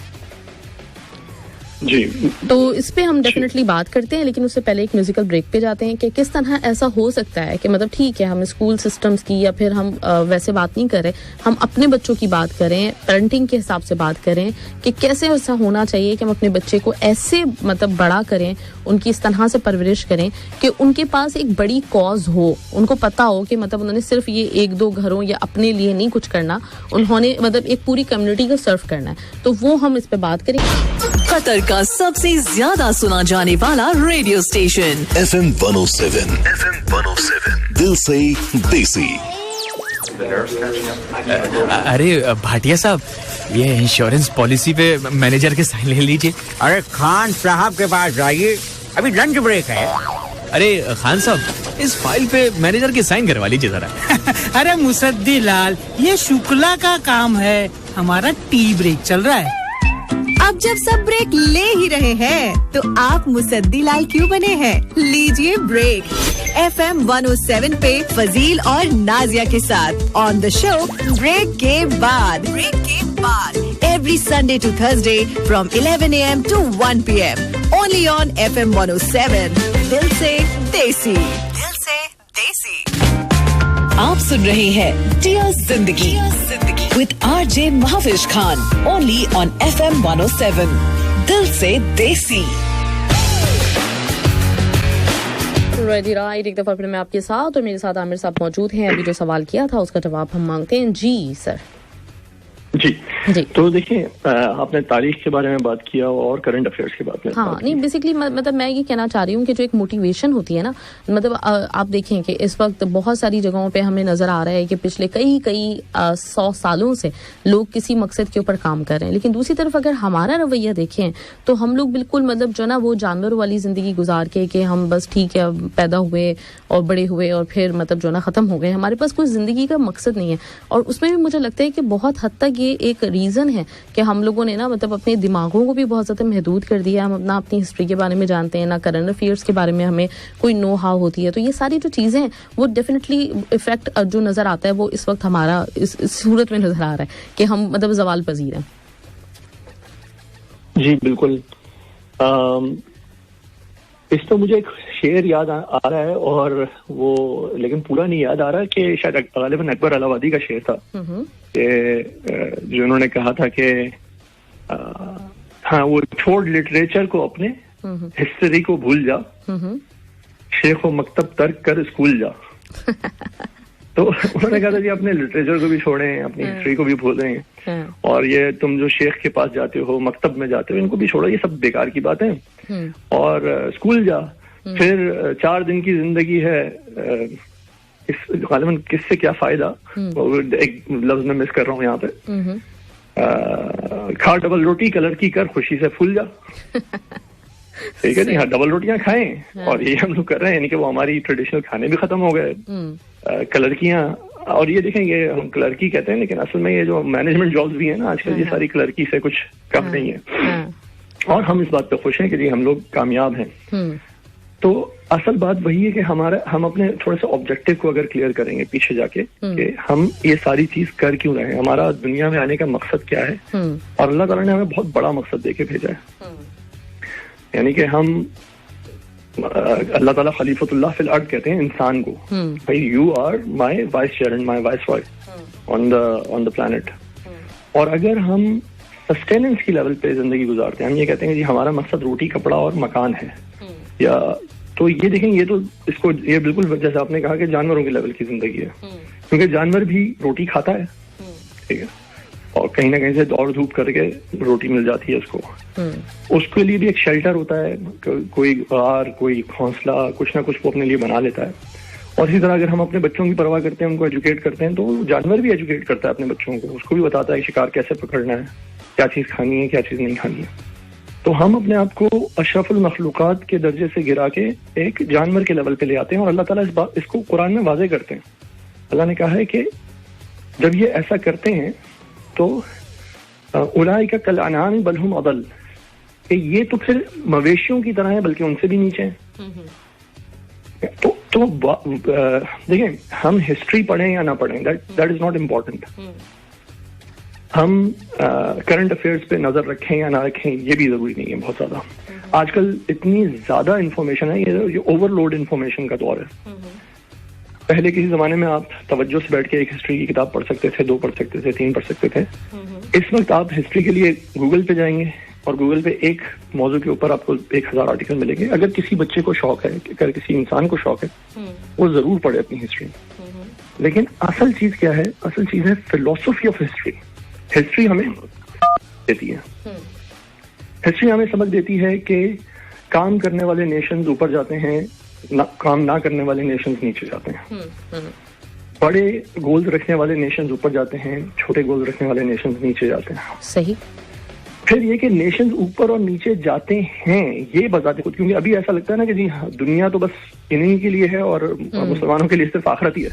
जी। तो इस पे हम डेफिनेटली बात करते हैं, लेकिन उससे पहले एक म्यूजिकल ब्रेक पे जाते हैं कि किस तरह ऐसा हो सकता है कि मतलब ठीक है हम स्कूल सिस्टम्स की या फिर हम वैसे बात नहीं कर रहे, हम अपने बच्चों की बात करें, पेरेंटिंग के हिसाब से बात करें कि कैसे ऐसा होना चाहिए कि हम अपने बच्चे को ऐसे मतलब बड़ा करें, उनकी इस तरह से परवरिश करें कि उनके पास एक बड़ी कॉज हो, उनको पता हो कि मतलब उन्होंने सिर्फ ये एक दो घरों या अपने लिए नहीं कुछ करना, उन्होंने मतलब एक पूरी कम्युनिटी को सर्व करना है। तो वो हम इस पे बात करें। कतर का सबसे ज्यादा सुना जाने वाला रेडियो स्टेशन FM 107 दिल से देसी। अरे भाटिया साहब, ये इंश्योरेंस पॉलिसी पे मैनेजर के साइन ले लीजिए। अरे खान साहब के पास जाइए, अभी लंच ब्रेक है। अरे खान साहब, इस फाइल पे मैनेजर के साइन करवा लीजिए जरा। अरे मुसद्दी लाल, ये शुक्ला का काम है, हमारा टी ब्रेक चल रहा है। अब जब सब ब्रेक ले ही रहे हैं, तो आप मुसद्दी लाल क्यों बने हैं? लीजिए ब्रेक FM 107 पे फजील और नाजिया के साथ ऑन द शो ब्रेक के बाद every Sunday to Thursday from 11 AM to 1 PM only on FM 107 दिल से देसी। आप सुन रहे हैं dear Zindagi with RJ Mahfiz Khan only on FM 107 दिल से देसी। राइट, एक दफा फिर मैं आपके साथ और मेरे साथ आमिर साहब मौजूद हैं। अभी जो सवाल किया था उसका जवाब हम मांगते हैं। जी सर। जी तो देखिए, आपने तारीख के बारे में बात किया और करंट अफेयर्स के बारे में। हाँ, नहीं बेसिकली मतलब मैं ये कहना चाह रही हूँ कि जो एक मोटिवेशन होती है ना, मतलब आप देखें कि इस वक्त बहुत सारी जगहों पे हमें नजर आ रहा है कि पिछले कई 100 सालों से लोग किसी मकसद के ऊपर काम कर रहे हैं, लेकिन दूसरी तरफ अगर हमारा रवैया देखें तो हम लोग बिल्कुल मतलब जो ना वो जानवरों वाली जिंदगी गुजार के कि हम बस ठीक है पैदा हुए और बड़े हुए और फिर मतलब जो ना खत्म हो गए, हमारे पास कोई जिंदगी का मकसद नहीं है। और उसमें भी मुझे लगता है कि बहुत हद तक ये एक रीजन है कि हम लोगों ने ना मतलब अपने दिमागों को भी बहुत ज्यादा महदूद कर दिया। हम अपना अपनी हिस्ट्री के बारे में जानते हैं ना, करंट अफेयर्स के बारे में हमें कोई नो हाउ होती है। तो ये सारी जो चीजें हैं वो डेफिनेटली इफेक्ट जो नजर आता है वो इस वक्त हमारा इस सूरत में नजर आ रहा है कि हम मतलब जवाल पजीर हैं। जी बिल्कुल। इस तो मुझे एक शेर याद आ रहा है और वो लेकिन पूरा नहीं याद आ रहा कि शायद गालिबन अकबर अलाहाबादी का शेर था कि जो उन्होंने कहा था कि हाँ वो छोड़ लिटरेचर को अपने हिस्ट्री को भूल जा, शेख व मकतब तर्क कर स्कूल जा। तो उन्होंने कहा था जी अपने लिटरेचर को भी छोड़ें, अपनी हिस्ट्री को भी भूलें और ये तुम जो शेख के पास जाते हो, मकतब में जाते हो, इनको भी छोड़ो, ये सब बेकार की बातें और स्कूल जा। फिर 4 दिन की जिंदगी है, इस गालिबन किससे क्या फायदा, एक लफ्ज में मिस कर रहा हूँ यहाँ पे, खा डबल रोटी कलर की कर खुशी से फूल जा। ठीक है जी, हाँ डबल रोटियां खाएं और ये हम लोग कर रहे हैं, यानी कि वो हमारी ट्रेडिशनल खाने भी खत्म हो गए, क्लर्कियां। और ये देखें ये हम क्लर्की कहते हैं लेकिन असल में ये जो मैनेजमेंट जॉब्स भी है ना आजकल, ये सारी क्लर्की से कुछ कम नहीं है। और हम इस बात पे खुश हैं कि जी हम लोग कामयाब हैं। तो असल बात वही है कि हम अपने थोड़े से ऑब्जेक्टिव को अगर क्लियर करेंगे पीछे जाके कि हम ये सारी चीज कर क्यों रहे हैं, हमारा दुनिया में आने का मकसद क्या है, और अल्लाह ताला ने हमें बहुत बड़ा मकसद देके भेजा है। यानी कि हम अल्लाह ताला खलीफतुल्लाह फिल अर्द कहते हैं इंसान को, भाई you are my vice chair and my viceroy on the planet. और अगर हम सस्टेनेंस की लेवल पे जिंदगी गुजारते हैं, हम ये कहते हैं कि हमारा मकसद रोटी कपड़ा और मकान है, या तो ये देखें ये तो इसको ये बिल्कुल जैसे आपने कहा कि जानवरों के लेवल की जिंदगी है, क्योंकि जानवर भी रोटी खाता है, ठीक है, और कहीं ना कहीं से दौड़ धूप करके रोटी मिल जाती है उसको। उसके लिए भी एक शेल्टर होता है, कोई गार कोई घोंसला कुछ ना कुछ वो अपने लिए बना लेता है। और इसी तरह अगर हम अपने बच्चों की परवाह करते हैं, उनको एजुकेट करते हैं, तो जानवर भी एजुकेट करता है अपने बच्चों को, उसको भी बताता है शिकार कैसे पकड़ना है, क्या चीज खानी है क्या चीज नहीं खानी है। तो हम अपने आप को अशरफुल मखलूकात के दर्जे से गिरा के एक जानवर के लेवल पे ले आते हैं, और अल्लाह ताला इसको कुरान में वाज़ेह करते हैं। अल्लाह ने कहा है कि जब ये ऐसा करते हैं तो उलाइका कल अनाम बल हुम अदल, कि ये तो फिर मवेशियों की तरह है बल्कि उनसे भी नीचे हैं। तो देखें हम हिस्ट्री पढ़ें या ना पढ़ें, दैट इज नॉट इम्पोर्टेंट। हम करंट अफेयर्स पे नजर रखें या ना रखें ये भी जरूरी नहीं है बहुत ज्यादा। आजकल इतनी ज्यादा इंफॉर्मेशन है, ये ओवरलोड इंफॉर्मेशन का दौर है। पहले किसी जमाने में आप तवज्जो से बैठ के एक हिस्ट्री की किताब पढ़ सकते थे, 2 पढ़ सकते थे, 3 पढ़ सकते थे। इस वक्त आप हिस्ट्री के लिए गूगल पे जाएंगे और गूगल पे एक मौजू के ऊपर आपको 1000 आर्टिकल मिलेंगे। अगर किसी बच्चे को शौक है, अगर किसी इंसान को शौक है, वो जरूर पढ़े अपनी हिस्ट्री। लेकिन असल चीज क्या है? असल चीज है फिलोसफी ऑफ हिस्ट्री। हिस्ट्री हमें देती है, हिस्ट्री हमें सबक देती है कि काम करने वाले नेशंस ऊपर जाते हैं, काम ना करने वाले नेशंस नीचे जाते हैं। बड़े गोल्स रखने वाले नेशंस ऊपर जाते हैं, छोटे गोल्स रखने वाले नेशंस नीचे जाते हैं। सही। फिर ये कि नेशंस ऊपर और नीचे जाते हैं ये बताते खुद, क्योंकि अभी ऐसा लगता है ना कि जी दुनिया तो बस इन्हीं के लिए है और मुसलमानों के लिए सिर्फ आखिरत ही है।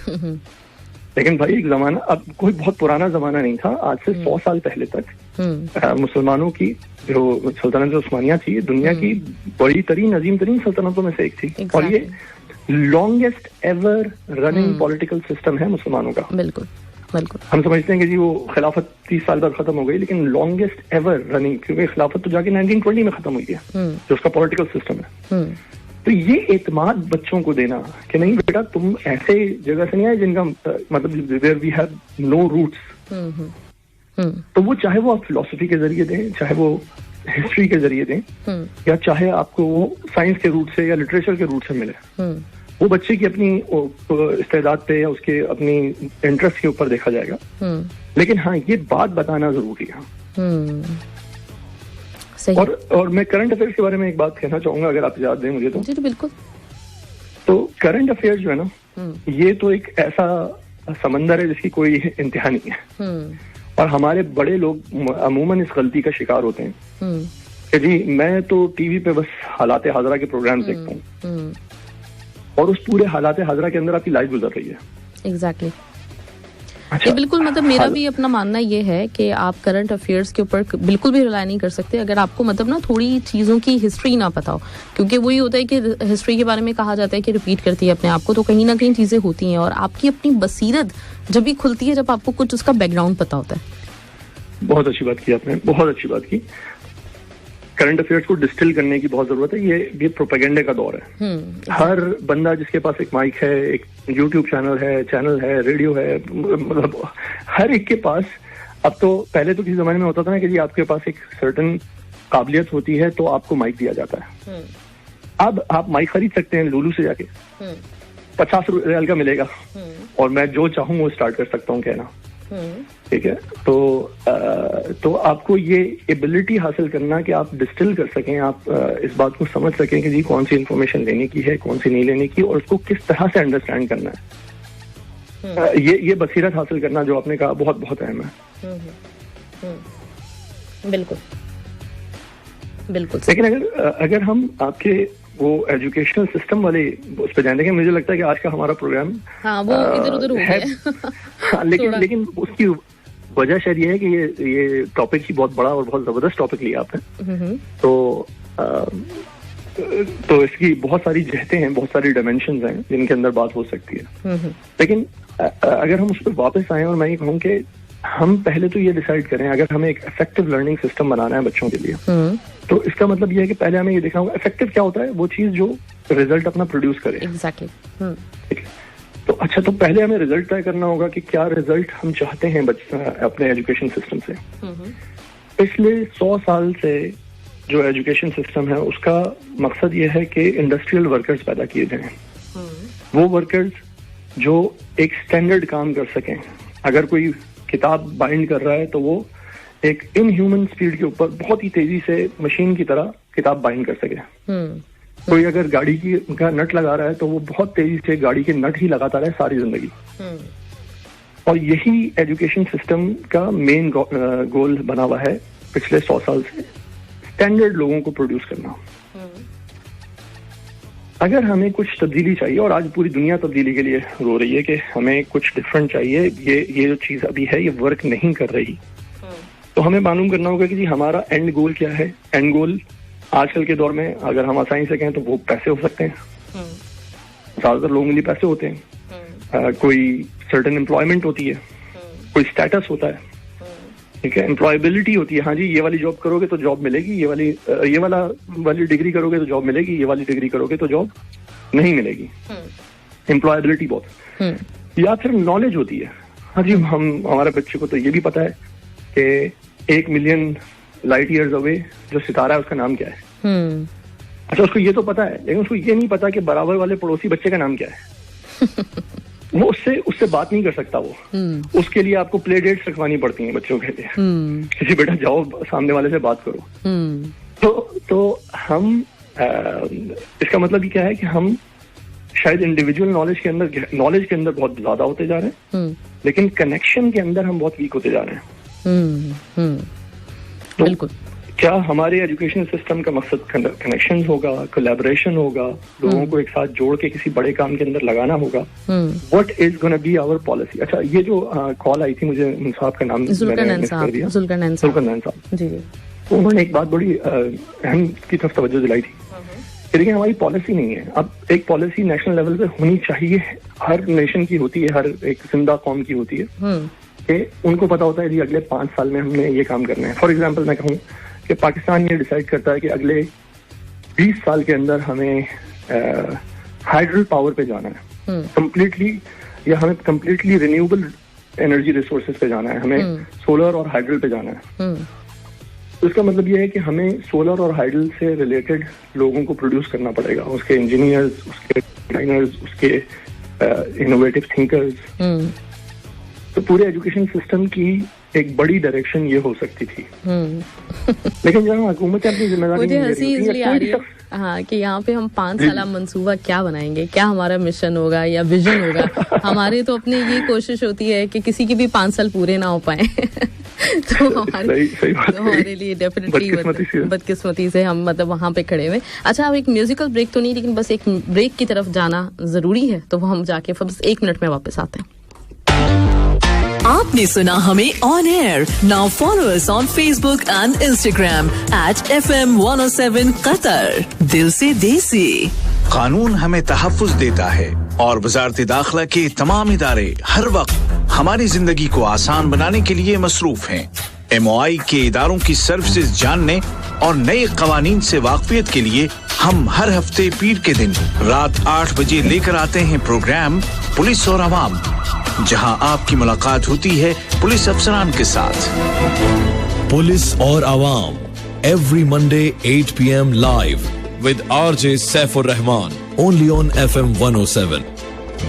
लेकिन भाई एक जमाना, अब कोई बहुत पुराना जमाना नहीं था, आज से 100 साल पहले तक मुसलमानों की जो सल्तनत उस्मानिया थी दुनिया की बड़ी तरीन अजीम तरीन सल्तनतों में से एक थी। और ये longest ever running political system है मुसलमानों का। बिल्कुल बिल्कुल। हम समझते हैं कि जी वो खिलाफत 30 साल बाद खत्म हो गई, लेकिन लॉन्गेस्ट एवर रनिंग, क्योंकि खिलाफत तो जाके 1920 में खत्म हुई है, जो उसका पॉलिटिकल सिस्टम है। तो ये एतमाद बच्चों को देना कि नहीं बेटा तुम ऐसे जगह से नहीं आए जिनका मतलब where we have no roots, तो वो चाहे वो आप फिलोसफी के जरिए दें, चाहे वो हिस्ट्री के जरिए दें, या चाहे आपको वो साइंस के रूट से या लिटरेचर के रूट से मिले, वो बच्चे की अपनी इस्तेदाद पे या उसके अपनी इंटरेस्ट के ऊपर देखा जाएगा। लेकिन हाँ, ये बात बताना जरूरी है। और मैं करंट अफेयर्स के बारे में एक बात कहना चाहूंगा, अगर आप इजाजत दें मुझे तो। जी बिल्कुल। तो करंट अफेयर्स जो है ना, ये तो एक ऐसा समंदर है जिसकी कोई इंतहा नहीं है। और हमारे बड़े लोग अमूमन इस गलती का शिकार होते हैं कि जी मैं तो टीवी पे बस हालात हाजरा के प्रोग्राम देखता हूँ, और उस पूरे हालात हाजरा के अंदर आपकी लाइफ गुजर रही है। एग्जैक्टली। अच्छा, बिल्कुल, मतलब मेरा भी अपना मानना ये है कि आप करंट अफेयर्स के ऊपर बिल्कुल भी रिलाई नहीं कर सकते अगर आपको मतलब ना थोड़ी चीज़ों की हिस्ट्री ना पता हो, क्योंकि वही होता है कि हिस्ट्री के बारे में कहा जाता है कि रिपीट करती है अपने आप को, तो कहीं ना कहीं चीज़ें होती हैं और आपकी अपनी बसीरत जब भी खुलती है जब आपको कुछ उसका बैकग्राउंड पता होता है। बहुत अच्छी बात की आपने, बहुत अच्छी बात की। करंट अफेयर्स को डिस्टिल करने की बहुत जरूरत है। ये प्रोपेगेंडे का दौर है। हर बंदा जिसके पास एक माइक है, एक यूट्यूब चैनल है, रेडियो है, मतलब हर एक के पास। अब तो पहले तो किसी जमाने में होता था ना कि जी आपके पास एक सर्टेन काबिलियत होती है तो आपको माइक दिया जाता है। अब आप माइक खरीद सकते हैं लुलू से जाके, 50 रियाल का मिलेगा, और मैं जो चाहूँ वो स्टार्ट कर सकता हूँ कहना। ठीक है, तो आपको ये एबिलिटी हासिल करना कि आप डिस्टिल कर सकें, आप इस बात को समझ सकें कि जी कौन सी इंफॉर्मेशन लेने की है, कौन सी नहीं लेने की, और उसको किस तरह से अंडरस्टैंड करना है। ये बसीरत हासिल करना जो आपने कहा बहुत बहुत अहम है। बिल्कुल बिल्कुल। लेकिन अगर हम आपके वो एजुकेशनल सिस्टम वाले उस पर जाने के, मुझे लगता है कि आज का हमारा प्रोग्राम वो इधर उधर हो गया। लेकिन उसकी वजह शायद ये है कि ये टॉपिक ही बहुत बड़ा और बहुत जबरदस्त टॉपिक लिया आपने। तो इसकी बहुत सारी जहतें हैं, बहुत सारी डायमेंशंस हैं जिनके अंदर बात हो सकती है। लेकिन अगर हम उस पर वापस आए और मैं ये कहूँ कि हम पहले तो ये डिसाइड करें, अगर हमें एक इफेक्टिव लर्निंग सिस्टम बनाना है बच्चों के लिए, तो इसका मतलब ये है कि पहले हमें ये देखना होगा इफेक्टिव क्या होता है, वो चीज जो रिजल्ट अपना प्रोड्यूस करे। एग्जैक्टली। ठीक है, तो अच्छा, तो पहले हमें रिजल्ट तय करना होगा कि क्या रिजल्ट हम चाहते हैं अपने एजुकेशन सिस्टम से। पिछले 100 साल से जो एजुकेशन सिस्टम है उसका मकसद ये है कि इंडस्ट्रियल वर्कर्स पैदा किए जाएं, वो वर्कर्स जो एक स्टैंडर्ड काम कर सकें। अगर कोई किताब बाइंड कर रहा है तो वो एक इनह्यूमन स्पीड के ऊपर बहुत ही तेजी से मशीन की तरह किताब बाइंड कर सके। कोई अगर गाड़ी का नट लगा रहा है तो वो बहुत तेजी से गाड़ी के नट ही लगाता रहे सारी जिंदगी। और यही एजुकेशन सिस्टम का मेन गोल बना हुआ है पिछले 100 साल से, स्टैंडर्ड लोगों को प्रोड्यूस करना। अगर हमें कुछ तब्दीली चाहिए, और आज पूरी दुनिया तब्दीली के लिए रो रही है कि हमें कुछ डिफरेंट चाहिए, ये जो चीज अभी है ये वर्क नहीं कर रही, तो हमें मालूम करना होगा कि जी हमारा एंड गोल क्या है। एंड गोल आजकल के दौर में अगर हम आसानी से कहें तो वो पैसे हो सकते हैं। ज्यादातर लोगों के लिए पैसे होते हैं। कोई सर्टेन एम्प्लॉयमेंट होती है, कोई स्टेटस होता है, ठीक है, एम्प्लॉयबिलिटी होती है। हाँ जी, ये वाली जॉब करोगे तो जॉब मिलेगी, ये वाली डिग्री करोगे तो जॉब मिलेगी, ये वाली डिग्री करोगे तो जॉब नहीं मिलेगी। एम्प्लॉयबिलिटी बहुत। या फिर नॉलेज होती है। हाँ जी, हमारे बच्चे को तो ये भी पता है कि 1 मिलियन लाइट ईयर्स अवे जो सितारा है उसका नाम क्या है। अच्छा, उसको ये तो पता है, लेकिन उसको ये नहीं पता कि बराबर वाले पड़ोसी बच्चे का नाम क्या है। वो उससे बात नहीं कर सकता। वो उसके लिए आपको प्ले डेट्स रखवानी पड़ती हैं बच्चों के लिए। किसी बेटा जाओ सामने वाले से बात करो। तो हम इसका मतलब ये क्या है कि हम शायद इंडिविजुअल नॉलेज के अंदर बहुत ज्यादा होते जा रहे हैं, लेकिन कनेक्शन के अंदर हम बहुत वीक होते जा रहे हैं। तो बिल्कुल, क्या हमारे एजुकेशन सिस्टम का मकसद कनेक्शन होगा, कोलैबोरेशन होगा, लोगों को एक साथ जोड़ के किसी बड़े काम के अंदर लगाना होगा। What is gonna be our policy. अच्छा, ये जो कॉल आई थी, मुझे साहब का नाम जुल्करनैन साहब जी, उन्होंने एक बात बड़ी अहम की तरफ तवज्जो दिलाई थी। लेकिन हमारी पॉलिसी नहीं है। अब एक पॉलिसी नेशनल लेवल पे होनी चाहिए, हर नेशन की होती है, हर एक जिंदा कौम की होती है, कि उनको पता होता है कि अगले 5 साल में हमने ये काम करना है। फॉर एग्जाम्पल मैं कहूँ कि पाकिस्तान ये डिसाइड करता है कि अगले 20 साल के अंदर हमें हाइड्रल पावर पे जाना है कंप्लीटली, या हमें कंप्लीटली रिन्यूएबल एनर्जी रिसोर्सेज पे जाना है, हमें सोलर और हाइड्रल पे जाना है। इसका मतलब ये है कि हमें सोलर और हाइडल से रिलेटेड लोगों को प्रोड्यूस करना पड़ेगा, उसके इंजीनियर्स, उसके डिजाइनर्स, उसके इनोवेटिव थिंकर्स। तो पूरे एजुकेशन सिस्टम की एक बड़ी डायरेक्शन ये हो सकती थी। लेकिन जब हुकूमत अपनी जिम्मेदारी मुझे हंसी इसलिए आ रही है हाँ कि यहाँ पे हम 5 साल मंसूबा क्या बनाएंगे, क्या हमारा मिशन होगा या विजन होगा। हमारी तो अपनी ये कोशिश होती है कि किसी की भी 5 साल पूरे ना हो पाए। तो हमारे लिए डेफिनेटली बदकिस्मती से हम मतलब वहाँ पे खड़े हुए। अच्छा, अब एक म्यूजिकल ब्रेक तो नहीं, लेकिन बस एक ब्रेक की तरफ जाना जरूरी है, तो वो हम जाके बस 1 मिनट में वापस आते हैं। आपने सुना हमें on air. Now follow us on Facebook and Instagram @FM 107 Qatar. दिल से देसी। कानून हमें तहफ्फुज़ देता है और वज़ारत दाखिला के तमाम इदारे हर वक्त हमारी जिंदगी को आसान बनाने के लिए मसरूफ हैं। MOI के इदारों की सर्विसेज जानने और नए कवानीन से वाकफियत के लिए हम हर हफ्ते पीर के दिन रात 8 बजे लेकर आते हैं प्रोग्राम पुलिस और अवाम, जहां आपकी मुलाकात होती है पुलिस अफसरान के साथ। पुलिस और अवाम every Monday 8 PM live with RJ Saifur Rahman only on FM 107।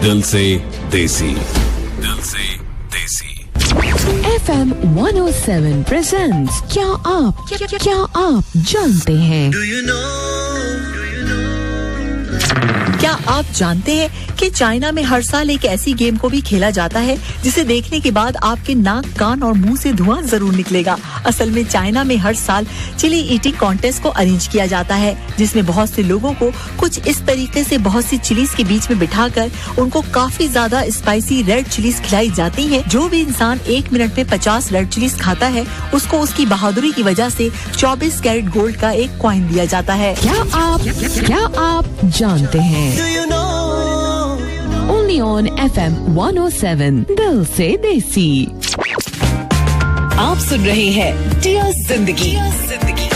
दिल से देसी। दिल से देसी। FM 107 प्रेजेंट्स क्या आप जानते हैं? क्या आप जानते हैं कि चाइना में हर साल एक ऐसी गेम को भी खेला जाता है जिसे देखने के बाद आपके नाक, कान और मुंह से धुआं जरूर निकलेगा। असल में चाइना में हर साल चिली ईटिंग कॉन्टेस्ट को अरेंज किया जाता है, जिसमें बहुत से लोगों को कुछ इस तरीके से बहुत सी चिलीज के बीच में बिठाकर उनको काफी ज्यादा स्पाइसी रेड चिलीज खिलाई जाती हैं। जो भी इंसान 1 मिनट में 50 रेड चिलीज खाता है, उसको उसकी बहादुरी की वजह से 24 कैरेट गोल्ड का एक कॉइन दिया जाता है। क्या आप जानते हैं? Only on FM 107 दिल से देसी। आप सुन रहे हैं dear Zindagi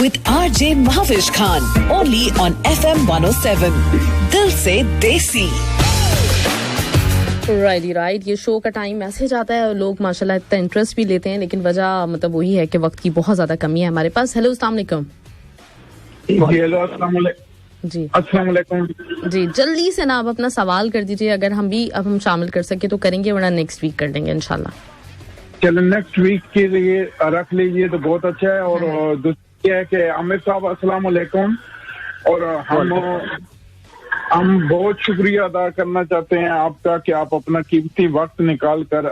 with RJ Mahvish Khan only on FM 107 दिल से देसी। राइट। ये शो का टाइम मैसेज आता है और लोग माशाल्लाह इतना इंटरेस्ट भी लेते हैं, लेकिन वजह मतलब वही है कि वक्त की बहुत ज्यादा कमी है हमारे पास। हेलो, अस्सलाम वालेकुम। हेलो, अस्सलाम वालेकुम जी। अस्सलाम वालेकुम जी। जल्दी से ना आप अपना सवाल कर दीजिए, अगर हम भी अब हम शामिल कर सके तो करेंगे, वरना नेक्स्ट वीक कर देंगे इंशाल्लाह। चलो, नेक्स्ट वीक के लिए रख लीजिए तो बहुत अच्छा है। और दूसरी है कि आमिर साहब अस्सलाम वालेकुम, और हम बहुत शुक्रिया अदा करना चाहते हैं आपका कि आप अपना कीमती वक्त निकाल कर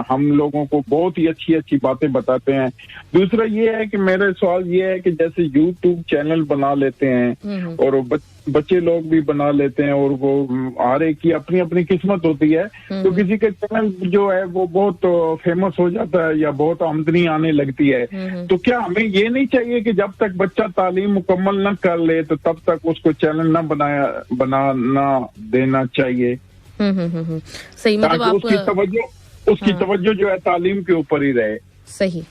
हम लोगों को बहुत ही अच्छी अच्छी बातें बताते हैं। दूसरा ये है कि मेरा सवाल ये है कि जैसे YouTube चैनल बना लेते हैं और बच्चे लोग भी बना लेते हैं, और वो हर एक की अपनी अपनी किस्मत होती है, तो किसी का चैनल जो है वो बहुत फेमस हो जाता है या बहुत आमदनी आने लगती है। तो क्या हमें ये नहीं चाहिए कि जब तक बच्चा तालीम मुकम्मल न कर ले तो तब तक उसको चैनल न बनाना देना चाहिए? सही, मतलब आप उसकी तवज्जो जो है तालीम के ऊपर ही रहे। सही,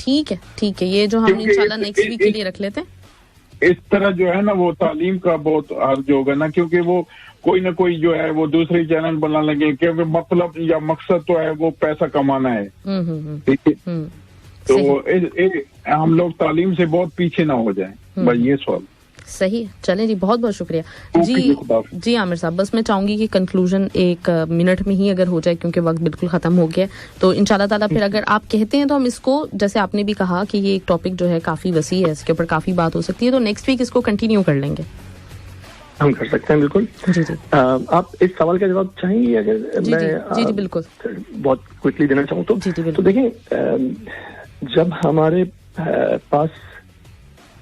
ठीक है। ये जो हम इंशाल्लाह नेक्स्ट वीक के लिए रख लेते हैं। इस तरह जो है ना वो तालीम का बहुत अर्ज होगा ना, क्योंकि वो कोई ना कोई जो है वो दूसरे चैनल बना लगे, क्योंकि मतलब या मकसद तो है वो पैसा कमाना है। ठीक है, तो हम लोग तालीम से बहुत पीछे ना हो जाएं, बस ये सवाल। सही, चलें जी, बहुत बहुत शुक्रिया जी आमिर साहब। बस मैं चाहूंगी कि कंक्लूजन 1 मिनट में ही अगर हो जाए, क्योंकि वक्त बिल्कुल खत्म हो गया, तो इंशाल्लाह ताला फिर अगर आप कहते हैं तो हम इसको, जैसे आपने भी कहा कि ये एक टॉपिक जो है काफी वसी है, इसके ऊपर काफी बात हो सकती है, तो नेक्स्ट वीक इसको कंटिन्यू कर लेंगे। हम कर सकते हैं, बिल्कुल जी। आप इस सवाल का जवाब चाहेंगे? अगर जी, बिल्कुल बहुत क्विकली देना चाहूँ तो देखिए, जब हमारे पास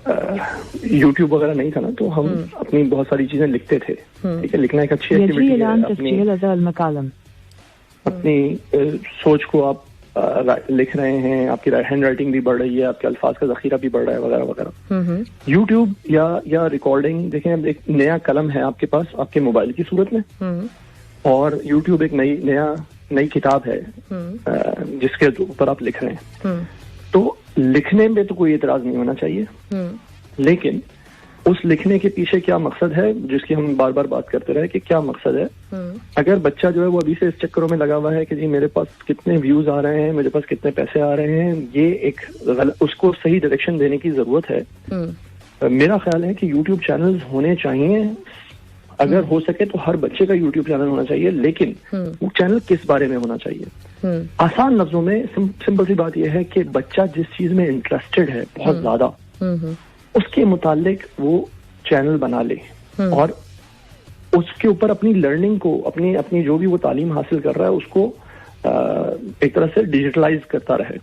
YouTube वगैरह नहीं था ना, तो हम अपनी बहुत सारी चीजें लिखते थे। ठीक है, लिखना एक अच्छी एक्टिविटी है। अपनी सोच को आप लिख रहे हैं, आपकी हैंड राइटिंग भी बढ़ रही है, आपके अल्फाज का जखीरा भी बढ़ रहा है, वगैरह वगैरह। YouTube या रिकॉर्डिंग, देखें अब एक नया कलम है आपके पास, आपके मोबाइल की सूरत में, और YouTube एक नई किताब है जिसके ऊपर आप लिख रहे हैं। तो लिखने में तो कोई एतराज नहीं होना चाहिए, लेकिन उस लिखने के पीछे क्या मकसद है, जिसकी हम बार बार बात करते रहे कि क्या मकसद है। अगर बच्चा जो है वो अभी से इस चक्करों में लगा हुआ है कि जी मेरे पास कितने व्यूज आ रहे हैं, मेरे पास कितने पैसे आ रहे हैं, ये एक उसको सही डायरेक्शन देने की जरूरत है। मेरा ख्याल है कि यूट्यूब चैनल्स होने चाहिए, अगर हो सके तो हर बच्चे का यूट्यूब चैनल होना चाहिए, लेकिन वो चैनल किस बारे में होना चाहिए। आसान लफ्जों में सिंपल सी बात यह है कि बच्चा जिस चीज में इंटरेस्टेड है बहुत ज्यादा, उसके मुतालिक वो चैनल बना ले और उसके ऊपर अपनी लर्निंग को, अपनी जो भी वो तालीम हासिल कर रहा है उसको एक तरह से डिजिटलाइज करता रहे।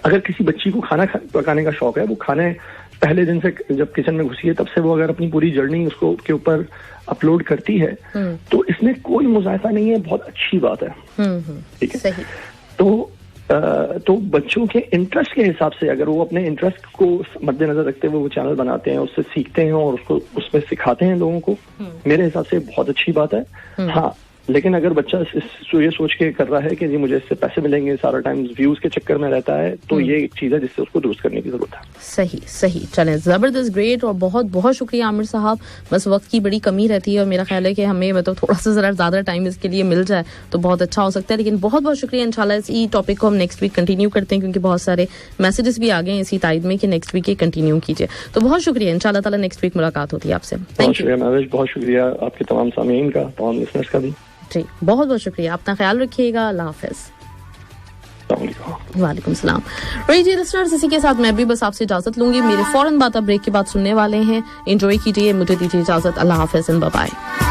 अगर किसी बच्ची को खाना पकाने का शौक है, वो खाने पहले दिन से जब किचन में घुसी है तब से वो अगर अपनी पूरी जर्नी उसको के ऊपर अपलोड करती है तो इसमें कोई मुजायका नहीं है, बहुत अच्छी बात है। ठीक है, तो बच्चों के इंटरेस्ट के हिसाब से अगर वो अपने इंटरेस्ट को मद्देनजर रखते हुए वो चैनल बनाते हैं, उससे सीखते हैं और उसको उसमें सिखाते हैं लोगों को, मेरे हिसाब से बहुत अच्छी बात है। हाँ, लेकिन अगर बच्चा ये सोच के कर रहा है कि जी मुझे इससे पैसे मिलेंगे, सारा टाइम व्यूज के चक्कर में रहता है, तो ये एक चीज है जिससे उसको दुरुस्त करने की जरूरत है। सही चलें, जबरदस्त, ग्रेट, और बहुत बहुत शुक्रिया आमिर साहब। बस वक्त की बड़ी कमी रहती है और मेरा ख्याल है कि हमें मतलब थोड़ा सा जरा ज्यादा टाइम इसके लिए मिल जाए तो बहुत अच्छा हो सकता है। लेकिन बहुत बहुत शुक्रिया। इंशाल्लाह इसी टॉपिक को हम नेक्स्ट वीक कंटिन्यू करते हैं, क्योंकि बहुत सारे मैसेजेस भी आ गए हैं इसी ताइद में कि नेक्स्ट वीक ये कंटिन्यू कीजिए। तो बहुत शुक्रिया, इंशाल्लाह ताला नेक्स्ट वीक मुलाकात होती है आपसे। बहुत शुक्रिया महवेश, बहुत शुक्रिया आपके तमाम सामीन का, तमाम लिसनर्स का भी जी, बहुत बहुत शुक्रिया। अपना ख्याल रखिएगा, अल्लाह हाफिज। वालेकुम सलाम। जी लिसनर्स, इसी के साथ मैं भी बस आपसे इजाजत लूंगी। मेरे फौरन बात आप ब्रेक के बाद सुनने वाले हैं। एंजॉय कीजिए, मुझे दीजिए इजाजत। अल्लाह हाफिज एंड बाय बाय।